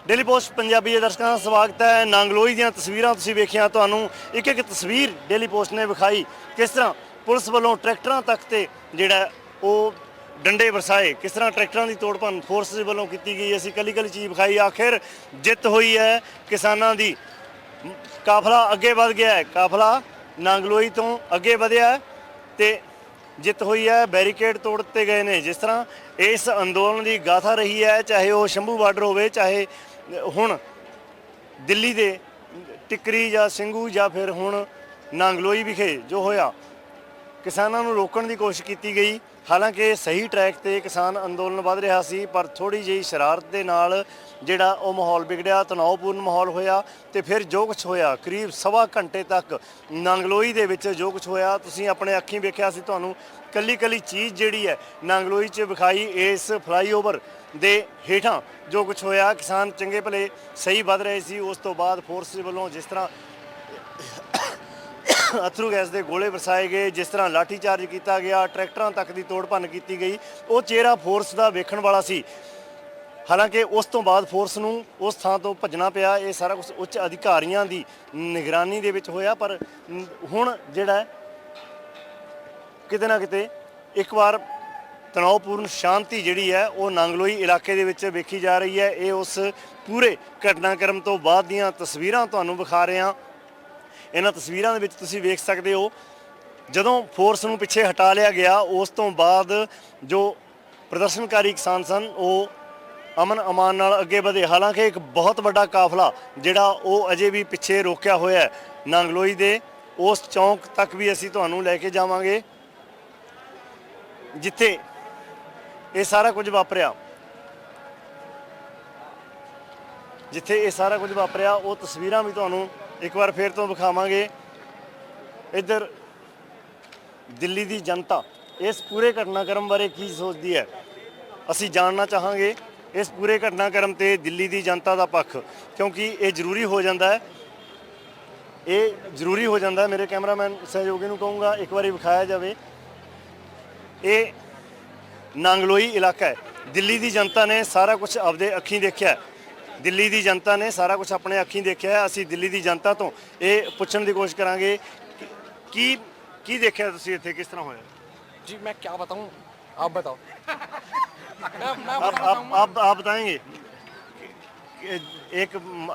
Daily post Punjabi ਦੇ ਦਰਸ਼ਕਾਂ ਦਾ ਸਵਾਗਤ ਹੈ। ਨਾਂਗਲੋਈ ਦੀਆਂ ਤਸਵੀਰਾਂ ਤੁਸੀਂ ਵੇਖੀਆਂ, ਤੁਹਾਨੂੰ ਇੱਕ ਇੱਕ ਤਸਵੀਰ ਡੇਲੀ ਪੋਸਟ ਨੇ ਵਿਖਾਈ ਕਿਸ ਤਰ੍ਹਾਂ ਪੁਲਿਸ ਵੱਲੋਂ ਟਰੈਕਟਰਾਂ ਤੱਕ ਤੇ ਜਿਹੜਾ ਉਹ ਡੰਡੇ ਵਰਸਾਏ, ਕਿਸ ਤਰ੍ਹਾਂ ਟਰੈਕਟਰਾਂ ਦੀ ਤੋੜ ਭੰਨ ਫੋਰਸ ਵੱਲੋਂ ਕੀਤੀ ਗਈ। ਅਸੀਂ ਕੱਲੀ ਕੱਲੀ ਚੀਜ਼ ਵਿਖਾਈ। ਆਖਿਰ ਜਿੱਤ ਹੋਈ ਹੈ ਕਿਸਾਨਾਂ ਦੀ, ਕਾਫਲਾ ਅੱਗੇ ਵੱਧ ਗਿਆ ਹੈ, ਕਾਫਲਾ ਨਾਂਗਲੋਈ ਤੋਂ ਅੱਗੇ ਵਧਿਆ ਹੈ ਤੇ ਜਿੱਤ ਹੋਈ है। बैरीकेड तोड़ दिते गए ने। जिस तरह इस अंदोलन की गाथा रही है, चाहे वो शंभू बार्डर होवे, चाहे हुण दिल्ली दे टिकरी या सिंघू या फिर हुण नांगलोई विखे जो होया, किसानां नूं रोकण की कोशिश की गई। हालांकि सही ट्रैक ते किसान अंदोलन वध रहा सी, पर थोड़ी जी शरारत दे नाल ਜਿਹੜਾ ਉਹ ਮਾਹੌਲ ਵਿਗੜਿਆ, ਤਣਾਅਪੂਰਨ ਮਾਹੌਲ ਹੋਇਆ ਤੇ ਫਿਰ ਜੋ ਕੁਛ ਹੋਇਆ ਕਰੀਬ ਸਵਾ ਘੰਟੇ ਤੱਕ ਨਾਂਗਲੋਈ ਦੇ ਵਿੱਚ ਜੋ ਕੁਛ ਹੋਇਆ ਤੁਸੀਂ ਆਪਣੇ ਅੱਖੀਂ ਵੇਖਿਆ ਸੀ। ਤੁਹਾਨੂੰ ਕੱਲੀ ਕੱਲੀ ਚੀਜ਼ ਜਿਹੜੀ ਹੈ ਨਾਂਗਲੋਈ 'ਚ ਵਿਖਾਈ। ਇਸ ਫਲਾਈਓਵਰ ਦੇ ਹੇਠਾਂ ਜੋ ਕੁਛ ਹੋਇਆ, ਕਿਸਾਨ ਚੰਗੇ ਭਲੇ ਸਹੀ ਵੱਧ ਰਹੇ ਸੀ। ਉਸ ਤੋਂ ਬਾਅਦ ਫੋਰਸ ਵੱਲੋਂ ਜਿਸ ਤਰ੍ਹਾਂ ਅਥਰੂ ਗੈਸ ਦੇ ਗੋਲੇ ਵਰਸਾਏ ਗਏ, ਜਿਸ ਤਰ੍ਹਾਂ ਲਾਠੀ ਚਾਰਜ ਕੀਤਾ ਗਿਆ, ਟਰੈਕਟਰਾਂ ਤੱਕ ਦੀ ਤੋੜ ਭੰਨ ਕੀਤੀ ਗਈ, ਉਹ ਚਿਹਰਾ ਫੋਰਸ ਦਾ ਵੇਖਣ ਵਾਲਾ ਸੀ। ਹਾਲਾਂਕਿ ਉਸ ਤੋਂ ਬਾਅਦ ਫੋਰਸ ਨੂੰ ਉਸ ਥਾਂ ਤੋਂ ਭੱਜਣਾ ਪਿਆ। ਇਹ ਸਾਰਾ ਕੁਝ ਉੱਚ ਅਧਿਕਾਰੀਆਂ ਦੀ ਨਿਗਰਾਨੀ ਦੇ ਵਿੱਚ ਹੋਇਆ। ਪਰ ਹੁਣ ਜਿਹੜਾ ਕਿਤੇ ਨਾ ਕਿਤੇ ਇੱਕ ਵਾਰ ਤਣਾਅਪੂਰਨ ਸ਼ਾਂਤੀ ਜਿਹੜੀ ਹੈ ਉਹ ਨਾਂਗਲੋਈ ਇਲਾਕੇ ਦੇ ਵਿੱਚ ਵੇਖੀ ਜਾ ਰਹੀ ਹੈ। ਇਹ ਉਸ ਪੂਰੇ ਘਟਨਾਕ੍ਰਮ ਤੋਂ ਬਾਅਦ ਦੀਆਂ ਤਸਵੀਰਾਂ ਤੁਹਾਨੂੰ ਵਿਖਾ ਰਹੇ ਹਾਂ। ਇਹਨਾਂ ਤਸਵੀਰਾਂ ਦੇ ਵਿੱਚ ਤੁਸੀਂ ਵੇਖ ਸਕਦੇ ਹੋ ਜਦੋਂ ਫੋਰਸ ਨੂੰ ਪਿੱਛੇ ਹਟਾ ਲਿਆ ਗਿਆ, ਉਸ ਤੋਂ ਬਾਅਦ ਜੋ ਪ੍ਰਦਰਸ਼ਨਕਾਰੀ ਕਿਸਾਨ ਸਨ ਉਹ ਅਮਨ ਅਮਾਨ ਨਾਲ ਅੱਗੇ ਵਧੇ। ਹਾਲਾਂਕਿ ਇੱਕ ਬਹੁਤ ਵੱਡਾ ਕਾਫਲਾ ਜਿਹੜਾ ਉਹ ਅਜੇ ਵੀ ਪਿੱਛੇ ਰੋਕਿਆ ਹੋਇਆ ਹੈ ਨਾਂਗਲੋਈ ਦੇ। ਉਸ ਚੌਂਕ ਤੱਕ ਵੀ ਅਸੀਂ ਤੁਹਾਨੂੰ ਲੈ ਕੇ ਜਾਵਾਂਗੇ ਜਿੱਥੇ ਇਹ ਸਾਰਾ ਕੁਝ ਵਾਪਰਿਆ, ਜਿੱਥੇ ਇਹ ਸਾਰਾ ਕੁਝ ਵਾਪਰਿਆ। ਉਹ ਤਸਵੀਰਾਂ ਵੀ ਤੁਹਾਨੂੰ ਇੱਕ ਵਾਰ ਫੇਰ ਤੋਂ ਵਿਖਾਵਾਂਗੇ। ਇੱਧਰ ਦਿੱਲੀ ਦੀ ਜਨਤਾ ਇਸ ਪੂਰੇ ਘਟਨਾਕ੍ਰਮ ਬਾਰੇ ਕੀ ਸੋਚਦੀ ਹੈ, ਅਸੀਂ ਜਾਣਨਾ ਚਾਹਾਂਗੇ। ਇਸ ਪੂਰੇ ਘਟਨਾਕ੍ਰਮ ਤੇ ਦਿੱਲੀ ਦੀ ਜਨਤਾ ਦਾ ਪੱਖ, ਕਿਉਂਕਿ ਇਹ ਜ਼ਰੂਰੀ ਹੋ ਜਾਂਦਾ ਹੈ, ਇਹ ਜ਼ਰੂਰੀ ਹੋ ਜਾਂਦਾ ਹੈ। ਮੇਰੇ ਕੈਮਰਾਮੈਨ ਸਹਿਯੋਗੀ ਨੂੰ ਕਹੂੰਗਾ ਇੱਕ ਵਾਰੀ ਵਿਖਾਇਆ ਜਾਵੇ। ਇਹ ਨਾਂਗਲੋਈ ਇਲਾਕਾ ਹੈ। ਦਿੱਲੀ ਦੀ ਜਨਤਾ ਨੇ ਸਾਰਾ ਕੁਝ ਆਪਦੇ ਅੱਖੀਂ ਦੇਖਿਆ। ਦਿੱਲੀ ਦੀ ਜਨਤਾ ਨੇ ਸਾਰਾ ਕੁਝ ਆਪਣੇ ਅੱਖੀਂ ਦੇਖਿਆ। ਅਸੀਂ ਦਿੱਲੀ ਦੀ ਜਨਤਾ ਤੋਂ ਇਹ ਪੁੱਛਣ ਦੀ ਕੋਸ਼ਿਸ਼ ਕਰਾਂਗੇ ਕੀ ਦੇਖਿਆ ਤੁਸੀਂ ਇੱਥੇ, ਕਿਸ ਤਰ੍ਹਾਂ ਹੋਇਆ। जी मैं क्या बताऊं, आप बताओ। आप बताएंगे। एक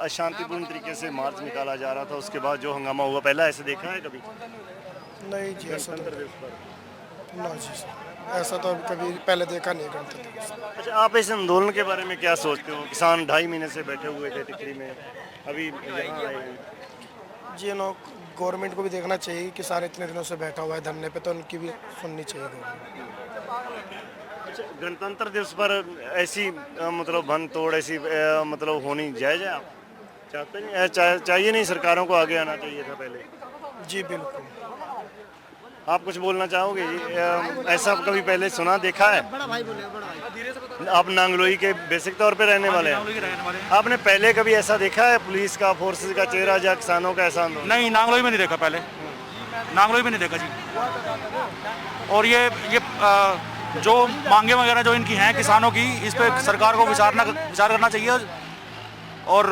शांतिपूर्ण तरीके से मार्च निकाला जा रहा था, उसके बाद जो हंगामा हुआ, पहला ऐसे देखा है कभी? नहीं जी, ऐसा गणतंत्र दिवस पर ना जी, ऐसा तो कभी पहले देखा नहीं गणतंत्र दिवस। अच्छा, आप इस आंदोलन के बारे में क्या सोचते हो? किसान 2.5 महीने से बैठे हुए थे टिकरी में, अभी यहाँ आए हैं। जी नो, गवर्नमेंट को भी देखना चाहिए। किसान इतने दिनों से बैठा हुआ है धरने पे, तो उनकी भी सुननी चाहिए गवर्नमेंट। अच्छा, गणतंत्र दिवस पर ऐसी मतलब भन तोड़ ऐसी मतलब होनी जायज़ है? आप चाहते नहीं, चाहिए नहीं, सरकारों को आगे आना चाहिए था पहले? जी बिल्कुल। आप कुछ बोलना चाहोगे जी? ऐसा कभी पहले सुना, देखा है? आप नांगलोई के बेसिक तौर पे रहने वाले हैं, आपने पहले कभी ऐसा देखा है पुलिस का, फोर्सेस का चेहरा या किसानों का ऐसा आंदोलन? नहीं, नांगलोई में नहीं देखा पहले, नांगलोई में नहीं देखा जी। और ये जो मांगे वगैरह जो इनकी हैं किसानों की, इस पे सरकार को विचार करना चाहिए और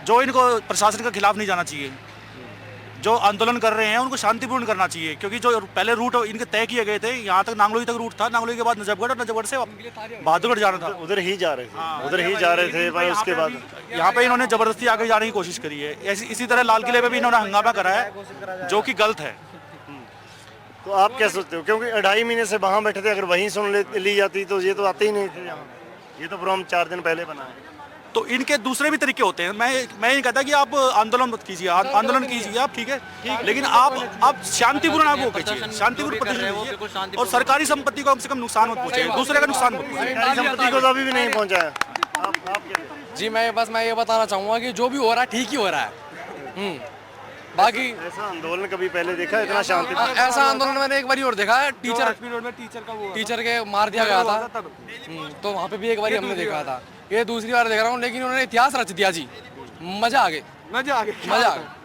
जो इनको प्रशासन के खिलाफ नहीं जाना चाहिए। जो आंदोलन कर रहे हैं उनको शांतिपूर्ण करना चाहिए, क्योंकि जो पहले रूट इनके तय किए गए थे, यहाँ तक नांगलोई तक रूट था, नांगलोई के बाद नजफगढ़ और नजफगढ़ से बहादुरगढ़ जाना था। उधर ही जा रहे थे, उधर ही जा रहे थे, पर उसके बाद यहाँ पे इन्होंने जबरदस्ती आगे जाने की कोशिश करी है। इसी तरह लाल किले पे भी इन्होंने हंगामा करा है, जो कि गलत है। तो आप क्या सोचते हो? क्योंकि 2.5 महीने से वहाँ बैठे थे, अगर वहीं सुन ली जाती तो ये तो आते ही नहीं थे यहाँ। ये तो प्रोग्राम 4 दिन पहले बना है। तो इनके दूसरे भी तरीके होते हैं। मैं ये कहता कि आप आंदोलन मत कीजिए, आंदोलन कीजिए आप, ठीक है, लेकिन आप शांतिपूर्ण आप वो कीजिए, शांतिपूर्ण प्रदर्शन कीजिए और सरकारी संपत्ति को कम से कम नुकसान मत पहुंचाइए, दूसरे का नुकसान मत पहुंचाइए। संपत्ति को तो अभी भी नहीं पहुंचा है। आप जी मैं ये बताना चाहूँगा कि जो भी हो रहा है ठीक ही हो रहा है। बाकी ऐसा आंदोलन कभी पहले देखा इतना शांति? ऐसा आंदोलन मैंने एक बार और देखा है, टीचर के मार दिया गया था, तो वहाँ पे भी एक बार हमने देखा था। ये दूसरी बार देख रहा हूँ, लेकिन उन्होंने इतिहास रच दिया जी। मजा आ गया। मैं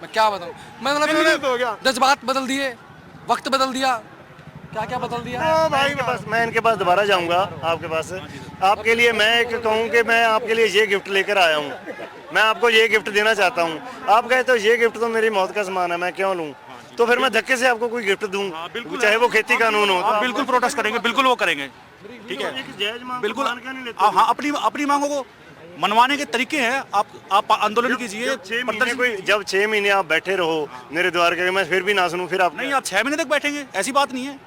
क्या बताऊँ, मतलब जज्बात बदल दिए, वक्त बदल दिया, क्या क्या बदल दिया। भाई के पास, मैं इनके पास दोबारा जाऊंगा आपके पास। आपके लिए मैं एक कहूँ कि मैं आपके लिए ये गिफ्ट लेकर आया हूँ। मैं आपको ये गिफ्ट देना चाहता हूँ, आप कहते हो ये गिफ्ट तो मेरी मौत का समान है, मैं क्यों लूँ? तो फिर मैं धक्के से आपको कोई गिफ्ट दूँ, चाहे वो खेती कानून हो। आप बिल्कुल प्रोटेस्ट करेंगे, बिल्कुल वो करेंगे, ठीक है, बिल्कुल। हाँ, अपनी अपनी मांगों को मनवाने के तरीके हैं। आप आंदोलन कीजिए। जब 6 महीने आप बैठे रहो मेरे द्वार के, मैं फिर भी ना सुनूं, फिर आप नहीं, आप 6 महीने तक बैठेंगे, ऐसी बात नहीं है।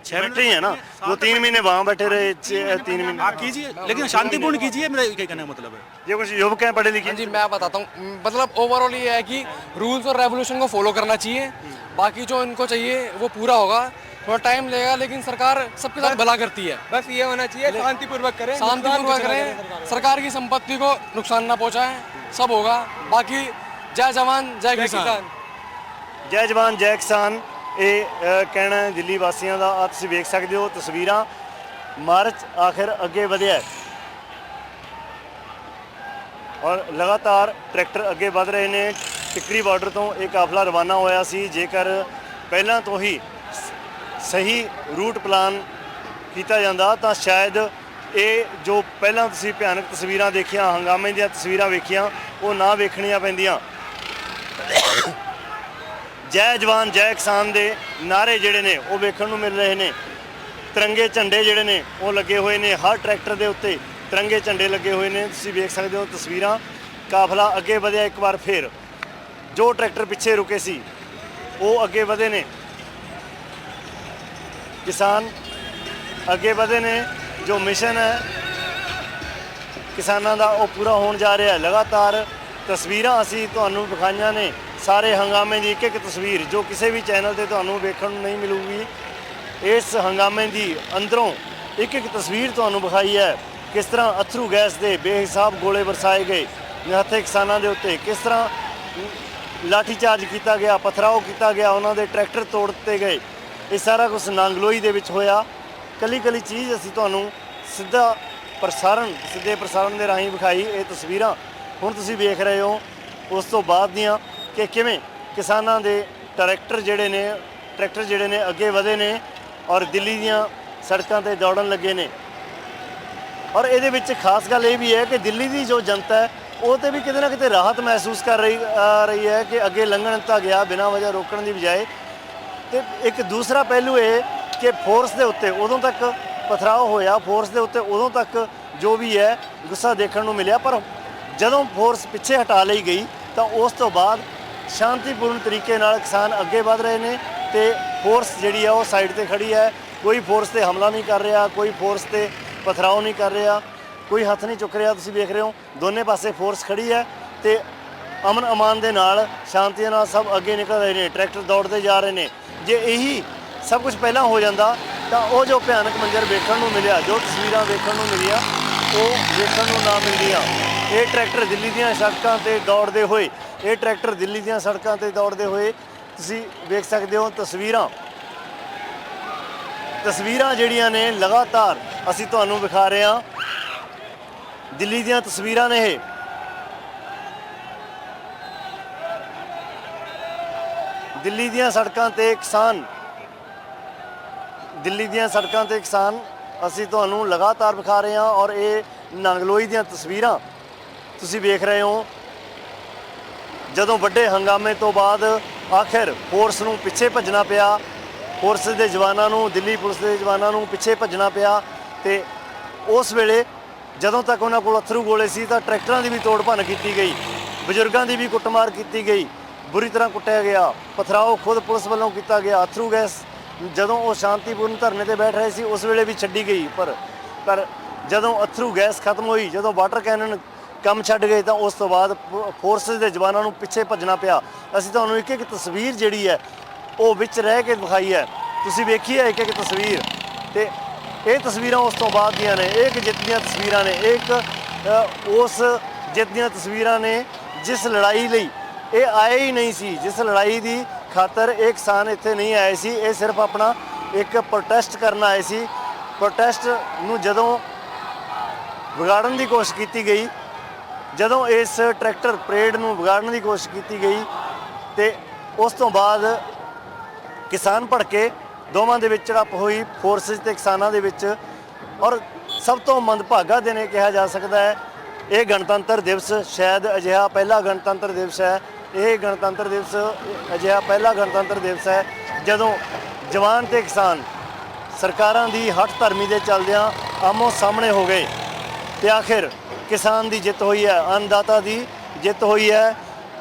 6 बैठे ही है ना, वो 3 महीने वहाँ बैठे रहे, 3 महीने आप कीजिए, लेकिन शांतिपूर्ण कीजिए, मेरा ये कहने का मतलब है। ये कुछ युवक हैं पढ़े लिखे। जी मैं बताता हूँ, मतलब ओवरऑल ये है कि रूल्स और रेवोल्यूशन को फॉलो करना चाहिए, बाकी जो इनको चाहिए वो पूरा होगा, थोड़ा टाइम लगेगा, लेकिन सरकार सबके साथ भला करती है। बस ये होना चाहिए, शांतिपूर्वक करें, शांतिपूर्वक करें, सरकार की संपत्ति को नुकसान ना पहुंचाएं, सब होगा। बाकी जय जवान जय किसान। ਜੈ ਜਵਾਨ ਜੈ ਕਿਸਾਨ, ਇਹ ਕਹਿਣਾ ਹੈ ਦਿੱਲੀ ਵਾਸੀਆਂ ਦਾ। ਆ ਤੁਸੀਂ ਵੇਖ ਸਕਦੇ ਹੋ ਤਸਵੀਰਾਂ, ਮਾਰਚ ਆਖਿਰ ਅੱਗੇ ਵਧਿਆ ਹੈ ਔਰ ਲਗਾਤਾਰ ਟਰੈਕਟਰ ਅੱਗੇ ਵਧ ਰਹੇ ਨੇ। ਟਿਕਰੀ ਬਾਰਡਰ ਤੋਂ ਇਹ ਕਾਫਲਾ ਰਵਾਨਾ ਹੋਇਆ ਸੀ। ਜੇਕਰ ਪਹਿਲਾਂ ਤੋਂ ਹੀ ਸਹੀ ਰੂਟ ਪਲਾਨ ਕੀਤਾ ਜਾਂਦਾ ਤਾਂ ਸ਼ਾਇਦ ਇਹ ਜੋ ਪਹਿਲਾਂ ਤੁਸੀਂ ਭਿਆਨਕ ਤਸਵੀਰਾਂ ਦੇਖੀਆਂ, ਹੰਗਾਮੇ ਦੀਆਂ ਤਸਵੀਰਾਂ ਵੇਖੀਆਂ, ਉਹ ਨਾ ਵੇਖਣੀਆਂ ਪੈਂਦੀਆਂ। ਜੈ ਜਵਾਨ ਜੈ ਕਿਸਾਨ ਦੇ ਨਾਰੇ ਜਿਹੜੇ ਨੇ ਉਹ ਵੇਖਣ ਨੂੰ ਮਿਲ ਰਹੇ ਨੇ। ਤਿਰੰਗੇ ਝੰਡੇ ਜਿਹੜੇ ਨੇ ਉਹ ਲੱਗੇ ਹੋਏ ਨੇ, ਹਰ ਟਰੈਕਟਰ ਦੇ ਉੱਤੇ ਤਿਰੰਗੇ ਝੰਡੇ ਲੱਗੇ ਹੋਏ ਨੇ। ਤੁਸੀਂ ਵੇਖ ਸਕਦੇ ਹੋ ਤਸਵੀਰਾਂ, ਕਾਫਲਾ ਅੱਗੇ ਵਧਿਆ ਇੱਕ ਵਾਰ ਫਿਰ। ਜੋ ਟਰੈਕਟਰ ਪਿੱਛੇ ਰੁਕੇ ਸੀ ਉਹ ਅੱਗੇ ਵਧੇ ਨੇ, ਕਿਸਾਨ ਅੱਗੇ ਵਧੇ ਨੇ। ਜੋ ਮਿਸ਼ਨ ਹੈ ਕਿਸਾਨਾਂ ਦਾ ਉਹ ਪੂਰਾ ਹੋਣ ਜਾ ਰਿਹਾ ਹੈ। ਲਗਾਤਾਰ ਤਸਵੀਰਾਂ ਅਸੀਂ ਤੁਹਾਨੂੰ ਵਿਖਾਈਆਂ ਨੇ, ਸਾਰੇ ਹੰਗਾਮੇ ਦੀ ਇੱਕ ਇੱਕ ਤਸਵੀਰ ਜੋ ਕਿਸੇ ਵੀ ਚੈਨਲ ਤੇ ਤੁਹਾਨੂੰ ਵੇਖਣ ਨੂੰ ਨਹੀਂ ਮਿਲੂਗੀ। ਇਸ ਹੰਗਾਮੇ ਦੀ ਅੰਦਰੋਂ ਇੱਕ ਇੱਕ ਤਸਵੀਰ ਤੁਹਾਨੂੰ ਵਿਖਾਈ ਹੈ, ਕਿਸ ਤਰ੍ਹਾਂ ਅਥਰੂ ਗੈਸ ਦੇ ਬੇਹਿਸਾਬ ਗੋਲੇ ਵਰਸਾਏ ਗਏ ਨਿਹੱਥੇ ਕਿਸਾਨਾਂ ਦੇ ਉੱਤੇ, ਕਿਸ ਤਰ੍ਹਾਂ ਲਾਠੀ ਚਾਰਜ ਕੀਤਾ ਗਿਆ, ਪਥਰਾਓ ਕੀਤਾ ਗਿਆ, ਉਹਨਾਂ ਦੇ ਟਰੈਕਟਰ ਤੋੜ ਦਿੱਤੇ ਗਏ। ਇਹ ਸਾਰਾ ਕੁਝ ਨਾਂਗਲੋਈ ਦੇ ਵਿੱਚ ਹੋਇਆ। ਕੱਲੀ ਕੱਲੀ ਚੀਜ਼ ਅਸੀਂ ਤੁਹਾਨੂੰ ਸਿੱਧੇ ਪ੍ਰਸਾਰਣ ਦੇ ਰਾਹੀਂ ਵਿਖਾਈ। ਇਹ ਤਸਵੀਰਾਂ ਹੁਣ ਤੁਸੀਂ ਵੇਖ ਰਹੇ ਹੋ ਉਸ ਤੋਂ ਬਾਅਦ ਦੀਆਂ ਕਿ ਕਿਵੇਂ ਕਿਸਾਨਾਂ ਦੇ ਟਰੈਕਟਰ ਜਿਹੜੇ ਨੇ ਅੱਗੇ ਵਧੇ ਨੇ ਔਰ ਦਿੱਲੀ ਦੀਆਂ ਸੜਕਾਂ ਤੇ ਦੌੜਨ ਲੱਗੇ ਨੇ। ਔਰ ਇਹਦੇ ਵਿੱਚ ਖਾਸ ਗੱਲ ਇਹ ਵੀ ਹੈ ਕਿ ਦਿੱਲੀ ਦੀ ਜੋ ਜਨਤਾ ਹੈ ਉਹ ਤੇ ਵੀ ਕਿਤੇ ਨਾ ਕਿਤੇ ਰਾਹਤ ਮਹਿਸੂਸ ਕਰ ਰਹੀ ਹੈ ਕਿ ਅੱਗੇ ਲੰਘਣ ਦਿੱਤਾ ਗਿਆ ਬਿਨਾਂ ਵਜ੍ਹਾ ਰੋਕਣ ਦੀ ਬਜਾਏ। ਤੇ ਇੱਕ ਦੂਸਰਾ ਪਹਿਲੂ ਇਹ ਕਿ ਫੋਰਸ ਦੇ ਉੱਤੇ ਉਦੋਂ ਤੱਕ ਪਥਰਾਓ ਹੋਇਆ, ਫੋਰਸ ਦੇ ਉੱਤੇ ਉਦੋਂ ਤੱਕ ਜੋ ਵੀ ਹੈ ਗੁੱਸਾ ਦੇਖਣ ਨੂੰ ਮਿਲਿਆ, ਪਰ ਜਦੋਂ ਫੋਰਸ ਪਿੱਛੇ ਹਟਾ ਲਈ ਗਈ ਤਾਂ ਉਸ ਤੋਂ ਬਾਅਦ ਸ਼ਾਂਤੀਪੂਰਨ ਤਰੀਕੇ ਨਾਲ ਕਿਸਾਨ ਅੱਗੇ ਵਧ ਰਹੇ ਨੇ ਤੇ ਫੋਰਸ ਜਿਹੜੀ ਆ ਉਹ ਸਾਈਡ ਤੇ ਖੜੀ ਹੈ। ਕੋਈ ਫੋਰਸ ਤੇ ਹਮਲਾ ਨਹੀਂ ਕਰ ਰਿਹਾ, ਕੋਈ ਫੋਰਸ ਤੇ ਪਥਰਾਓ ਨਹੀਂ ਕਰ ਰਿਹਾ, ਕੋਈ ਹੱਥ ਨਹੀਂ ਚੁੱਕ ਰਿਹਾ। ਤੁਸੀਂ ਵੇਖ ਰਹੇ ਹੋ ਦੋਨੇ ਪਾਸੇ ਫੋਰਸ ਖੜੀ ਹੈ ਤੇ ਅਮਨ ਅਮਾਨ ਦੇ ਨਾਲ, ਸ਼ਾਂਤੀ ਨਾਲ ਸਭ ਅੱਗੇ ਨਿਕਲ ਰਹੇ ਨੇ, ਟਰੈਕਟਰ ਦੌੜਦੇ ਜਾ ਰਹੇ ਨੇ। ਜੇ ਇਹੀ ਸਭ ਕੁਝ ਪਹਿਲਾਂ ਹੋ ਜਾਂਦਾ ਤਾਂ ਉਹ ਜੋ ਭਿਆਨਕ ਮੰਜ਼ਰ ਵੇਖਣ ਨੂੰ ਮਿਲਿਆ, ਜੋ ਤਸਵੀਰਾਂ ਵੇਖਣ ਨੂੰ ਮਿਲੀਆਂ, ਉਹ ਵੇਖਣ ਨੂੰ ਨਾ ਮਿਲਦੀਆਂ। ਇਹ ਟਰੈਕਟਰ ਦਿੱਲੀ ਦੀਆਂ ਸੜਕਾਂ ਤੇ ਦੌੜਦੇ ਹੋਏ ਤੁਸੀਂ ਵੇਖ ਸਕਦੇ ਹੋ ਤਸਵੀਰਾਂ ਜਿਹੜੀਆਂ ਨੇ ਲਗਾਤਾਰ ਅਸੀਂ ਤੁਹਾਨੂੰ ਵਿਖਾ ਰਹੇ ਹਾਂ। ਦਿੱਲੀ ਦੀਆਂ ਤਸਵੀਰਾਂ ਨੇ ਇਹ। ਦਿੱਲੀ ਦੀਆਂ ਸੜਕਾਂ ਤੇ ਕਿਸਾਨ ਅਸੀਂ ਤੁਹਾਨੂੰ ਲਗਾਤਾਰ ਵਿਖਾ ਰਹੇ ਹਾਂ ਔਰ ਇਹ ਨਾਂਗਲੋਈ ਦੀਆਂ ਤਸਵੀਰਾਂ ਤੁਸੀਂ ਵੇਖ ਰਹੇ ਹੋ। ਜਦੋਂ ਵੱਡੇ ਹੰਗਾਮੇ ਤੋਂ ਬਾਅਦ ਆਖਿਰ ਫੋਰਸ ਨੂੰ ਪਿੱਛੇ ਭੱਜਣਾ ਪਿਆ, ਫੋਰਸ ਦੇ ਜਵਾਨਾਂ ਨੂੰ, ਦਿੱਲੀ ਪੁਲਿਸ ਦੇ ਜਵਾਨਾਂ ਨੂੰ ਪਿੱਛੇ ਭੱਜਣਾ ਪਿਆ ਤੇ ਉਸ ਵੇਲੇ ਜਦੋਂ ਤੱਕ ਉਹਨਾਂ ਕੋਲ ਅਥਰੂ ਗੋਲੇ ਸੀ ਤਾਂ ਟਰੈਕਟਰਾਂ ਦੀ ਵੀ ਤੋੜ ਭੰਨ ਕੀਤੀ ਗਈ, ਬਜ਼ੁਰਗਾਂ ਦੀ ਵੀ ਕੁੱਟਮਾਰ ਕੀਤੀ ਗਈ, ਬੁਰੀ ਤਰ੍ਹਾਂ ਕੁੱਟਿਆ ਗਿਆ, ਪਥਰਾਓ ਖੁਦ ਪੁਲਿਸ ਵੱਲੋਂ ਕੀਤਾ ਗਿਆ। ਅਥਰੂ ਗੈਸ ਜਦੋਂ ਉਹ ਸ਼ਾਂਤੀਪੂਰਨ ਧਰਨੇ ਤੇ ਬੈਠ ਰਹੇ ਸੀ ਉਸ ਵੇਲੇ ਵੀ ਛੱਡੀ ਗਈ, ਪਰ ਜਦੋਂ ਅਥਰੂ ਗੈਸ ਖਤਮ ਹੋਈ, ਜਦੋਂ ਵਾਟਰ ਕੈਨਨ ਕੰਮ ਛੱਡ ਗਏ ਤਾਂ ਉਸ ਤੋਂ ਬਾਅਦ ਫੋਰਸਿਸ ਦੇ ਜਵਾਨਾਂ ਨੂੰ ਪਿੱਛੇ ਭੱਜਣਾ ਪਿਆ। ਅਸੀਂ ਤੁਹਾਨੂੰ ਇੱਕ ਇੱਕ ਤਸਵੀਰ ਜਿਹੜੀ ਹੈ ਉਹ ਵਿੱਚ ਰਹਿ ਕੇ ਵਿਖਾਈ ਹੈ, ਤੁਸੀਂ ਵੇਖੀ ਹੈ ਇੱਕ ਇੱਕ ਤਸਵੀਰ। ਤੇ ਇਹ ਤਸਵੀਰਾਂ ਉਸ ਤੋਂ ਬਾਅਦ ਦੀਆਂ ਨੇ, ਇਹ ਇੱਕ ਜਿੱਤ ਦੀਆਂ ਤਸਵੀਰਾਂ ਨੇ, ਉਸ ਜਿੱਤ ਦੀਆਂ ਤਸਵੀਰਾਂ ਨੇ ਜਿਸ ਲੜਾਈ ਲਈ ਇਹ ਆਏ ਹੀ ਨਹੀਂ ਸੀ, ਜਿਸ ਲੜਾਈ ਦੀ ਖਾਤਰ ਇਹ ਕਿਸਾਨ ਇੱਥੇ ਨਹੀਂ ਆਏ ਸੀ। ਇਹ ਸਿਰਫ ਆਪਣਾ ਇੱਕ ਪ੍ਰੋਟੈਸਟ ਕਰਨ ਆਏ ਸੀ। ਪ੍ਰੋਟੈਸਟ ਨੂੰ ਜਦੋਂ ਵਿਗਾੜਨ ਦੀ ਕੋਸ਼ਿਸ਼ ਕੀਤੀ ਗਈ, ਜਦੋਂ ਇਸ ਟਰੈਕਟਰ ਪਰੇਡ ਨੂੰ ਵਿਗਾੜਨ ਦੀ ਕੋਸ਼ਿਸ਼ ਕੀਤੀ ਗਈ ਤੇ ਉਸ ਤੋਂ ਬਾਅਦ ਕਿਸਾਨ ਭੜਕੇ, ਦੋਵਾਂ ਦੇ ਵਿੱਚ ਝੜਪ ਹੋਈ ਫੋਰਸਿਸ ਤੇ ਕਿਸਾਨਾਂ ਦੇ ਵਿੱਚ। ਔਰ ਸਭ ਤੋਂ ਮੰਦਭਾਗਾ ਦਿਨ ਇਹ ਕਿਹਾ ਜਾ ਸਕਦਾ ਹੈ ਇਹ ਗਣਤੰਤਰ ਦਿਵਸ ਸ਼ਾਇਦ ਅਜਿਹਾ ਪਹਿਲਾ ਗਣਤੰਤਰ ਦਿਵਸ ਹੈ, ਇਹ ਗਣਤੰਤਰ ਦਿਵਸ ਅਜਿਹਾ ਪਹਿਲਾ ਗਣਤੰਤਰ ਦਿਵਸ ਹੈ ਜਦੋਂ ਜਵਾਨ ਤੇ ਕਿਸਾਨ ਸਰਕਾਰਾਂ ਦੀ ਹੱਠ ਧਰਮੀ ਦੇ ਚੱਲਦਿਆਂ ਆਮੋ ਸਾਹਮਣੇ ਹੋ ਗਏ ਤੇ ਆਖਿਰ ਕਿਸਾਨ ਦੀ ਜਿੱਤ ਹੋਈ ਹੈ, ਅੰਨਦਾਤਾ ਦੀ ਜਿੱਤ ਹੋਈ ਹੈ।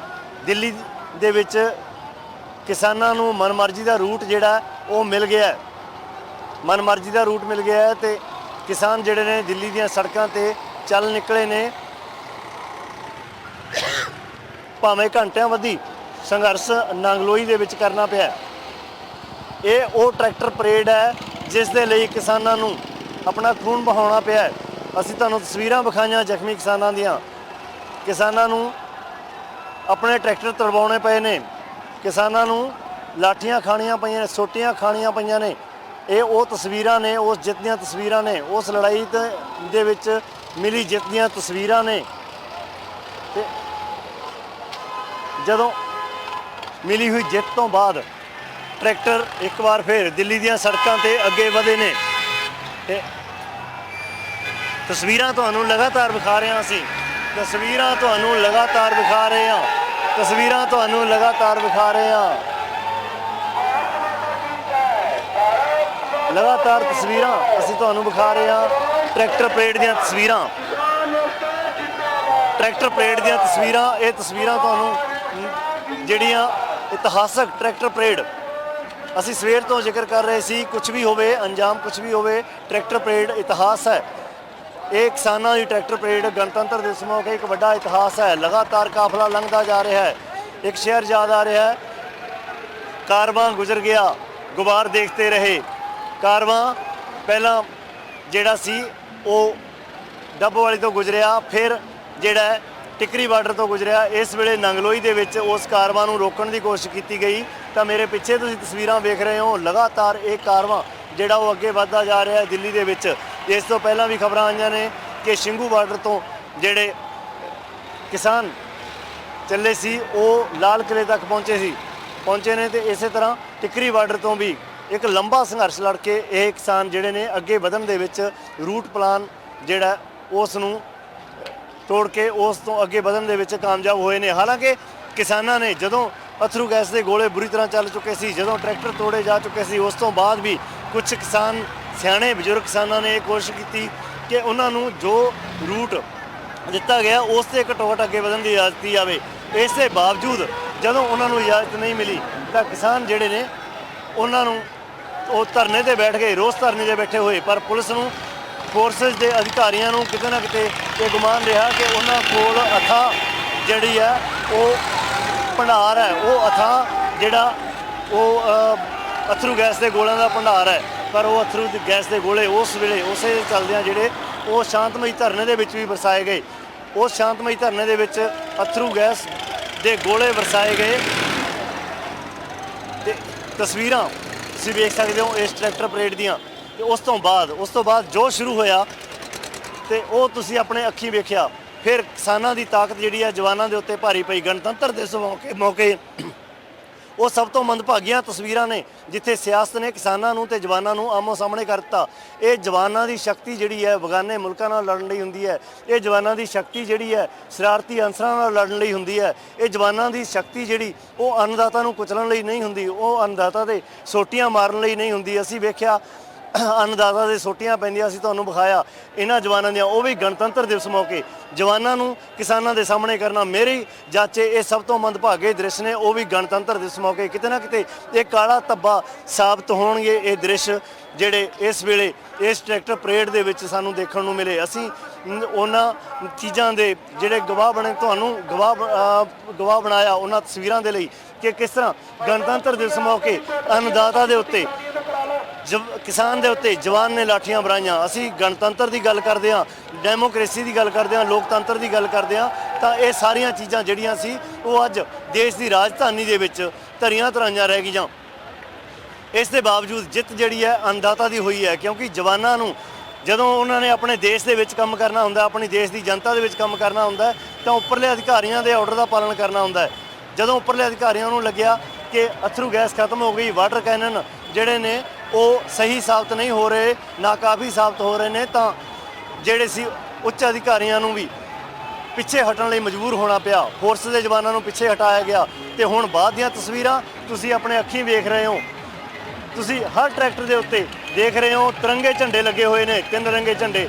ਦਿੱਲੀ ਦੇ ਵਿੱਚ ਕਿਸਾਨਾਂ ਨੂੰ ਮਨਮਰਜ਼ੀ ਦਾ ਰੂਟ ਜਿਹੜਾ ਉਹ ਮਿਲ ਗਿਆ ਹੈ, ਮਨਮਰਜ਼ੀ ਦਾ ਰੂਟ ਮਿਲ ਗਿਆ ਹੈ ਤੇ ਕਿਸਾਨ ਜਿਹੜੇ ਨੇ ਦਿੱਲੀ ਦੀਆਂ ਸੜਕਾਂ ਤੇ ਚੱਲ ਨਿਕਲੇ ਨੇ। ਭਾਵੇਂ ਘੰਟਿਆਂ ਬੱਧੀ ਸੰਘਰਸ਼ ਨਾਂਗਲੋਈ ਦੇ ਵਿੱਚ ਕਰਨਾ ਪਿਆ। ਇਹ ਉਹ ਟਰੈਕਟਰ ਪਰੇਡ ਹੈ ਜਿਸ ਦੇ ਲਈ ਕਿਸਾਨਾਂ ਨੂੰ ਆਪਣਾ ਖੂਨ ਬਹਾਉਣਾ ਪਿਆ ਹੈ। ਅਸੀਂ ਤੁਹਾਨੂੰ ਤਸਵੀਰਾਂ ਵਿਖਾਈਆਂ ਜ਼ਖਮੀ ਕਿਸਾਨਾਂ ਦੀਆਂ, ਕਿਸਾਨਾਂ ਨੂੰ ਆਪਣੇ ਟਰੈਕਟਰ ਤੁੜਵਾਉਣੇ ਪਏ ਨੇ, ਕਿਸਾਨਾਂ ਨੂੰ ਲਾਠੀਆਂ ਖਾਣੀਆਂ ਪਈਆਂ ਨੇ, ਸੋਟੀਆਂ ਖਾਣੀਆਂ ਪਈਆਂ ਨੇ। ਇਹ ਉਹ ਤਸਵੀਰਾਂ ਨੇ, ਉਸ ਜਿੱਤ ਦੀਆਂ ਤਸਵੀਰਾਂ ਨੇ, ਉਸ ਲੜਾਈ ਦੇ ਵਿੱਚ ਮਿਲੀ ਜਿੱਤ ਦੀਆਂ ਤਸਵੀਰਾਂ ਨੇ। ਤੇ ਜਦੋਂ ਮਿਲੀ ਹੋਈ ਜਿੱਤ ਤੋਂ ਬਾਅਦ ਟਰੈਕਟਰ ਇੱਕ ਵਾਰ ਫਿਰ ਦਿੱਲੀ ਦੀਆਂ ਸੜਕਾਂ ਤੇ ਅੱਗੇ ਵਧੇ ਨੇ ਤੇ ਤਸਵੀਰਾਂ ਤੁਹਾਨੂੰ ਲਗਾਤਾਰ ਵਿਖਾ ਰਹੇ ਹਾਂ ਅਸੀਂ, ਤਸਵੀਰਾਂ ਤੁਹਾਨੂੰ ਲਗਾਤਾਰ ਵਿਖਾ ਰਹੇ ਹਾਂ, ਤਸਵੀਰਾਂ ਤੁਹਾਨੂੰ ਲਗਾਤਾਰ ਵਿਖਾ ਰਹੇ ਹਾਂ, ਲਗਾਤਾਰ ਤਸਵੀਰਾਂ ਅਸੀਂ ਤੁਹਾਨੂੰ ਵਿਖਾ ਰਹੇ ਹਾਂ। ਟਰੈਕਟਰ ਪਰੇਡ ਦੀਆਂ ਤਸਵੀਰਾਂ, ਟਰੈਕਟਰ ਪਰੇਡ ਦੀਆਂ ਤਸਵੀਰਾਂ, ਇਹ ਤਸਵੀਰਾਂ ਤੁਹਾਨੂੰ ਜਿਹੜੀਆਂ ਇਤਿਹਾਸਕ ਟਰੈਕਟਰ ਪਰੇਡ ਅਸੀਂ ਸਵੇਰ ਤੋਂ ਜ਼ਿਕਰ ਕਰ ਰਹੇ ਸੀ, ਕੁਝ ਵੀ ਹੋਵੇ ਅੰਜਾਮ ਕੁਝ ਵੀ ਹੋਵੇ, ਟਰੈਕਟਰ ਪਰੇਡ ਇਤਿਹਾਸ ਹੈ। ਇਹ ਕਿਸਾਨਾਂ ਦੀ ਟਰੈਕਟਰ ਪਰੇਡ ਗਣਤੰਤਰ ਦਿਵਸ ਮੌਕੇ ਇੱਕ ਵੱਡਾ ਇਤਿਹਾਸ ਹੈ। ਲਗਾਤਾਰ ਕਾਫਲਾ ਲੰਘਦਾ ਜਾ ਰਿਹਾ ਹੈ, ਇੱਕ ਸ਼ਹਿਰ ਯਾਦ ਆ ਰਿਹਾ ਹੈ, ਕਾਰਵਾਂ ਗੁਜ਼ਰ ਗਿਆ ਗੁਬਾਰ ਦੇਖਤੇ ਰਹੇ। ਕਾਰਵਾਂ ਪਹਿਲਾਂ ਜਿਹੜਾ ਸੀ ਉਹ ਡੱਬੋਵਾਲੀ ਤੋਂ ਗੁਜ਼ਰਿਆ, ਫਿਰ ਜਿਹੜਾ ਟਿਕਰੀ ਬਾਰਡਰ ਤੋਂ ਗੁਜ਼ਰਿਆ। ਇਸ ਵੇਲੇ ਨੰਗਲੋਈ ਦੇ ਵਿੱਚ ਉਸ ਕਾਰਵਾਂ ਨੂੰ ਰੋਕਣ ਦੀ ਕੋਸ਼ਿਸ਼ ਕੀਤੀ ਗਈ ਤਾਂ ਮੇਰੇ ਪਿੱਛੇ ਤੁਸੀਂ ਤਸਵੀਰਾਂ ਵੇਖ ਰਹੇ ਹੋ, ਲਗਾਤਾਰ ਇਹ ਕਾਰਵਾਂ ਜਿਹੜਾ ਉਹ ਅੱਗੇ ਵੱਧਦਾ ਜਾ ਰਿਹਾ ਹੈ ਦਿੱਲੀ ਦੇ ਵਿੱਚ। ਇਸ ਤੋਂ ਪਹਿਲਾਂ ਵੀ ਖਬਰਾਂ ਆਈਆਂ ਨੇ ਕਿ ਸ਼ਿੰਗੂ ਬਾਰਡਰ ਤੋਂ ਜਿਹੜੇ ਕਿਸਾਨ ਚੱਲੇ ਸੀ ਉਹ ਲਾਲ ਕਿਲੇ ਤੱਕ ਪਹੁੰਚੇ ਨੇ ਤੇ ਇਸੇ ਤਰ੍ਹਾਂ ਟਿਕਰੀ ਬਾਰਡਰ ਤੋਂ ਵੀ ਇੱਕ ਲੰਬਾ ਸੰਘਰਸ਼ ਲੜ ਕੇ ਇਹ ਕਿਸਾਨ ਜਿਹੜੇ ਨੇ ਅੱਗੇ ਵਧਣ ਦੇ ਵਿੱਚ ਰੂਟ ਪਲਾਨ ਜਿਹੜਾ ਉਸ ਨੂੰ ਤੋੜ ਕੇ ਉਸ ਤੋਂ ਅੱਗੇ ਵਧਣ ਦੇ ਵਿੱਚ ਕਾਮਯਾਬ ਹੋਏ ਨੇ। ਹਾਲਾਂਕਿ ਕਿਸਾਨਾਂ ਨੇ ਜਦੋਂ ਅਥਰੂ ਗੈਸ ਦੇ ਗੋਲੇ ਬੁਰੀ ਤਰ੍ਹਾਂ ਚੱਲ ਚੁੱਕੇ ਸੀ, ਜਦੋਂ ਟਰੈਕਟਰ ਤੋੜੇ ਜਾ ਚੁੱਕੇ ਸੀ, ਉਸ ਤੋਂ ਬਾਅਦ ਵੀ ਕੁਝ ਕਿਸਾਨ ਸਿਆਣੇ ਬਜ਼ੁਰਗ ਕਿਸਾਨਾਂ ਨੇ ਇਹ ਕੋਸ਼ਿਸ਼ ਕੀਤੀ ਕਿ ਉਹਨਾਂ ਨੂੰ ਜੋ ਰੂਟ ਦਿੱਤਾ ਗਿਆ ਉਸ ਤੇ ਘੱਟੋ-ਘੱਟ ਅੱਗੇ ਵਧਣ ਦੀ ਇਜਾਜ਼ਤ ਦਿੱਤੀ ਜਾਵੇ। ਇਸ ਦੇ ਬਾਵਜੂਦ ਜਦੋਂ ਉਹਨਾਂ ਨੂੰ ਇਜਾਜ਼ਤ ਨਹੀਂ ਮਿਲੀ ਤਾਂ ਕਿਸਾਨ ਜਿਹੜੇ ਨੇ ਉਹਨਾਂ ਨੂੰ ਉਹ ਧਰਨੇ ਤੇ ਬੈਠ ਗਏ, ਰੋਸ ਧਰਨੇ 'ਤੇ ਬੈਠੇ ਹੋਏ। ਪਰ ਪੁਲਿਸ ਨੂੰ, ਫੋਰਸਿਸ ਦੇ ਅਧਿਕਾਰੀਆਂ ਨੂੰ ਕਿਤੇ ਨਾ ਕਿਤੇ ਇਹ ਗੁਮਾਨ ਰਿਹਾ ਕਿ ਉਹਨਾਂ ਕੋਲ ਅਥਾਹ ਜਿਹੜੀ ਹੈ ਉਹ ਭੰਡਾਰ ਹੈ, ਉਹ ਅਥਾਹ ਜਿਹੜਾ ਉਹ ਅਥਰੂ ਗੈਸ ਦੇ ਗੋਲਿਆਂ ਦਾ ਭੰਡਾਰ ਹੈ। ਪਰ ਉਹ ਅਥਰੂ ਗੈਸ ਦੇ ਗੋਲੇ ਉਸ ਵੇਲੇ ਉਸੇ ਚੱਲਦਿਆਂ ਜਿਹੜੇ ਉਹ ਸ਼ਾਂਤਮਈ ਧਰਨੇ ਦੇ ਵਿੱਚ ਵੀ ਵਰਸਾਏ ਗਏ। ਉਸ ਸ਼ਾਂਤਮਈ ਧਰਨੇ ਦੇ ਵਿੱਚ ਅਥਰੂ ਗੈਸ ਦੇ ਗੋਲੇ ਵਰਸਾਏ ਗਏ ਤੇ ਤਸਵੀਰਾਂ ਤੁਸੀਂ ਵੇਖ ਸਕਦੇ ਹੋ ਇਸ ਟਰੈਕਟਰ ਪਰੇਡ ਦੀਆਂ। ਤੇ ਉਸ ਤੋਂ ਬਾਅਦ ਜੋ ਸ਼ੁਰੂ ਹੋਇਆ ਤੇ ਉਹ ਤੁਸੀਂ ਆਪਣੇ ਅੱਖੀਂ ਵੇਖਿਆ। ਫਿਰ ਕਿਸਾਨਾਂ ਦੀ ਤਾਕਤ ਜਿਹੜੀ ਹੈ ਜਵਾਨਾਂ ਦੇ ਉੱਤੇ ਭਾਰੀ ਪਈ। ਗਣਤੰਤਰ ਦਿਵਸ ਮੌਕੇ ਉਹ ਸਭ ਤੋਂ ਮੰਦਭਾਗੀਆਂ ਤਸਵੀਰਾਂ ਨੇ ਜਿੱਥੇ ਸਿਆਸਤ ਨੇ ਕਿਸਾਨਾਂ ਨੂੰ ਤੇ ਜਵਾਨਾਂ ਨੂੰ ਆਮੋ ਸਾਹਮਣੇ ਕਰ ਦਿੱਤਾ। ਇਹ ਜਵਾਨਾਂ ਦੀ ਸ਼ਕਤੀ ਜਿਹੜੀ ਹੈ ਬਗਾਨੇ ਮੁਲਕਾਂ ਨਾਲ ਲੜਨ ਲਈ ਹੁੰਦੀ ਹੈ। ਇਹ ਜਵਾਨਾਂ ਦੀ ਸ਼ਕਤੀ ਜਿਹੜੀ ਹੈ ਸ਼ਰਾਰਤੀ ਅਨਸਰਾਂ ਨਾਲ ਲੜਨ ਲਈ ਹੁੰਦੀ ਹੈ। ਇਹ ਜਵਾਨਾਂ ਦੀ ਸ਼ਕਤੀ ਜਿਹੜੀ ਉਹ ਅੰਨਦਾਤਾ ਨੂੰ ਕੁਚਲਣ ਲਈ ਨਹੀਂ ਹੁੰਦੀ, ਉਹ ਅੰਨਦਾਤਾ ਦੇ ਸੋਟੀਆਂ ਮਾਰਨ ਲਈ ਨਹੀਂ ਹੁੰਦੀ। ਅਸੀਂ ਵੇਖਿਆ ਅੰਨਦਾਤਾ ਦੇ ਸੋਟੀਆਂ ਪੈਂਦੀਆਂ, ਅਸੀਂ ਤੁਹਾਨੂੰ ਵਿਖਾਇਆ ਇਹਨਾਂ ਜਵਾਨਾਂ ਦੀਆਂ, ਉਹ ਵੀ ਗਣਤੰਤਰ ਦਿਵਸ ਮੌਕੇ ਜਵਾਨਾਂ ਨੂੰ ਕਿਸਾਨਾਂ ਦੇ ਸਾਹਮਣੇ ਕਰਨਾ। ਮੇਰੀ ਜਾਚੇ ਇਹ ਸਭ ਤੋਂ ਮੰਦਭਾਗੇ ਦ੍ਰਿਸ਼ ਨੇ, ਉਹ ਵੀ ਗਣਤੰਤਰ ਦਿਵਸ ਮੌਕੇ ਕਿਤੇ ਨਾ ਕਿਤੇ ਇਹ ਕਾਲਾ ਧੱਬਾ ਸਾਬਤ ਹੋਣਗੇ ਇਹ ਦ੍ਰਿਸ਼ ਜਿਹੜੇ ਇਸ ਵੇਲੇ ਇਸ ਟਰੈਕਟਰ ਪਰੇਡ ਦੇ ਵਿੱਚ ਸਾਨੂੰ ਦੇਖਣ ਨੂੰ ਮਿਲੇ। ਅਸੀਂ ਉਹਨਾਂ ਚੀਜ਼ਾਂ ਦੇ ਜਿਹੜੇ ਗਵਾਹ ਬਣੇ, ਤੁਹਾਨੂੰ ਗਵਾਹ ਬਣਾਇਆ ਉਹਨਾਂ ਤਸਵੀਰਾਂ ਦੇ ਲਈ ਕਿ ਕਿਸ ਤਰ੍ਹਾਂ ਗਣਤੰਤਰ ਦਿਵਸ ਮੌਕੇ ਅੰਨਦਾਤਾ ਦੇ ਉੱਤੇ ਕਿਸਾਨ ਦੇ ਉੱਤੇ ਜਵਾਨ ਨੇ ਲਾਠੀਆਂ ਬਰਾਈਆਂ। ਅਸੀਂ ਗਣਤੰਤਰ ਦੀ ਗੱਲ ਕਰਦੇ ਹਾਂ, ਡੈਮੋਕ੍ਰੇਸੀ ਦੀ ਗੱਲ ਕਰਦੇ ਹਾਂ, ਲੋਕਤੰਤਰ ਦੀ ਗੱਲ ਕਰਦੇ ਹਾਂ ਤਾਂ ਇਹ ਸਾਰੀਆਂ ਚੀਜ਼ਾਂ ਜਿਹੜੀਆਂ ਸੀ ਉਹ ਅੱਜ ਦੇਸ਼ ਦੀ ਰਾਜਧਾਨੀ ਦੇ ਵਿੱਚ ਧਰੀਆਂ ਧਰਾਈਆਂ ਰਹਿ ਗਈਆਂ। ਇਸ ਦੇ ਬਾਵਜੂਦ ਜਿੱਤ ਜਿਹੜੀ ਹੈ ਅੰਨਦਾਤਾ ਦੀ ਹੋਈ ਹੈ ਕਿਉਂਕਿ ਜਵਾਨਾਂ ਨੂੰ ਜਦੋਂ ਉਹਨਾਂ ਨੇ ਆਪਣੇ ਦੇਸ਼ ਦੇ ਵਿੱਚ ਕੰਮ ਕਰਨਾ ਹੁੰਦਾ, ਆਪਣੀ ਦੇਸ਼ ਦੀ ਜਨਤਾ ਦੇ ਵਿੱਚ ਕੰਮ ਕਰਨਾ ਹੁੰਦਾ ਤਾਂ ਉੱਪਰਲੇ ਅਧਿਕਾਰੀਆਂ ਦੇ ਆਰਡਰ ਦਾ ਪਾਲਣ ਕਰਨਾ ਹੁੰਦਾ ਹੈ। ਜਦੋਂ ਉੱਪਰਲੇ ਅਧਿਕਾਰੀਆਂ ਨੂੰ ਲੱਗਿਆ ਕਿ ਅਥਰੂ ਗੈਸ ਖਤਮ ਹੋ ਗਈ, ਵਾਟਰ ਕੈਨਨ ਜਿਹੜੇ ਨੇ ਉਹ ਸਹੀ ਸਾਬਤ ਨਹੀਂ ਹੋ ਰਹੇ, ਨਾਕਾਫੀ ਸਾਬਤ ਹੋ ਰਹੇ ਨੇ, ਤਾਂ ਜਿਹੜੇ ਸੀ ਉੱਚ ਅਧਿਕਾਰੀਆਂ ਨੂੰ ਵੀ ਪਿੱਛੇ ਹਟਣ ਲਈ ਮਜਬੂਰ ਹੋਣਾ ਪਿਆ, ਫੋਰਸ ਦੇ ਜਵਾਨਾਂ ਨੂੰ ਪਿੱਛੇ ਹਟਾਇਆ ਗਿਆ। ਤੇ ਹੁਣ ਬਾਅਦ ਦੀਆਂ ਤਸਵੀਰਾਂ ਤੁਸੀਂ ਆਪਣੇ ਅੱਖੀਂ ਵੇਖ ਰਹੇ ਹੋ। ਤੁਸੀਂ ਹਰ ਟਰੈਕਟਰ ਦੇ ਉੱਤੇ ਦੇਖ ਰਹੇ ਹੋ ਤਿਰੰਗੇ ਝੰਡੇ ਲੱਗੇ ਹੋਏ ਨੇ, 3 ਰੰਗੇ ਝੰਡੇ।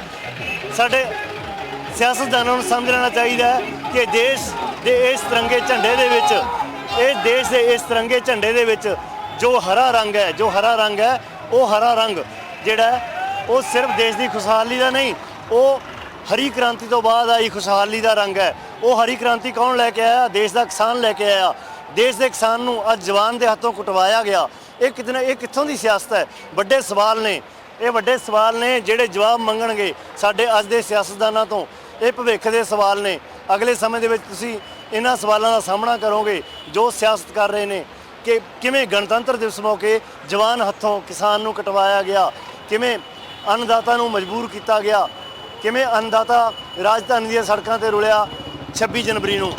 ਸਾਡੇ ਸਿਆਸਤਦਾਨਾਂ ਨੂੰ ਸਮਝ ਲੈਣਾ ਚਾਹੀਦਾ ਹੈ ਕਿ ਦੇਸ਼ ਦੇ ਇਸ ਤਿਰੰਗੇ ਝੰਡੇ ਦੇ ਵਿੱਚ, ਇਹ ਦੇਸ਼ ਦੇ ਇਸ ਤਿਰੰਗੇ ਝੰਡੇ ਦੇ ਵਿੱਚ ਜੋ ਹਰਾ ਰੰਗ ਹੈ, ਉਹ ਹਰਾ ਰੰਗ ਜਿਹੜਾ ਹੈ, ਉਹ ਸਿਰਫ ਦੇਸ਼ ਦੀ ਖੁਸ਼ਹਾਲੀ ਦਾ ਨਹੀਂ, ਉਹ ਹਰੀ ਕ੍ਰਾਂਤੀ ਤੋਂ ਬਾਅਦ ਆਈ ਖੁਸ਼ਹਾਲੀ ਦਾ ਰੰਗ ਹੈ। ਉਹ ਹਰੀ ਕ੍ਰਾਂਤੀ ਕੌਣ ਲੈ ਕੇ ਆਇਆ? ਦੇਸ਼ ਦਾ ਕਿਸਾਨ ਲੈ ਕੇ ਆਇਆ। ਦੇਸ਼ ਦੇ ਕਿਸਾਨ ਨੂੰ ਅੱਜ ਜਵਾਨ ਦੇ ਹੱਥੋਂ ਕੁਟਵਾਇਆ ਗਿਆ। ਇਹ ਕਿੱਥੋਂ ਦੀ ਸਿਆਸਤ ਹੈ? ਵੱਡੇ ਸਵਾਲ ਨੇ, ਇਹ ਵੱਡੇ ਸਵਾਲ ਨੇ ਜਿਹੜੇ ਜਵਾਬ ਮੰਗਣਗੇ ਸਾਡੇ ਅੱਜ ਦੇ ਸਿਆਸਤਦਾਨਾਂ ਤੋਂ। ਇਹ ਭਵਿੱਖ ਦੇ ਸਵਾਲ ਨੇ। ਅਗਲੇ ਸਮੇਂ ਦੇ ਵਿੱਚ ਤੁਸੀਂ ਇਹਨਾਂ ਸਵਾਲਾਂ ਦਾ ਸਾਹਮਣਾ ਕਰੋਗੇ ਜੋ ਸਿਆਸਤ ਕਰ ਰਹੇ ਨੇ ਕਿ ਕਿਵੇਂ ਗਣਤੰਤਰ ਦਿਵਸ ਮੌਕੇ ਜਵਾਨ ਹੱਥੋਂ ਕਿਸਾਨ ਨੂੰ ਕਟਵਾਇਆ ਗਿਆ, ਕਿਵੇਂ ਅੰਨਦਾਤਾ ਨੂੰ ਮਜਬੂਰ ਕੀਤਾ ਗਿਆ, ਕਿਵੇਂ ਅੰਨਦਾਤਾ ਰਾਜਧਾਨੀ ਦੀਆਂ ਸੜਕਾਂ ਤੇ ਰੁਲਿਆ 26 ਜਨਵਰੀ ਨੂੰ।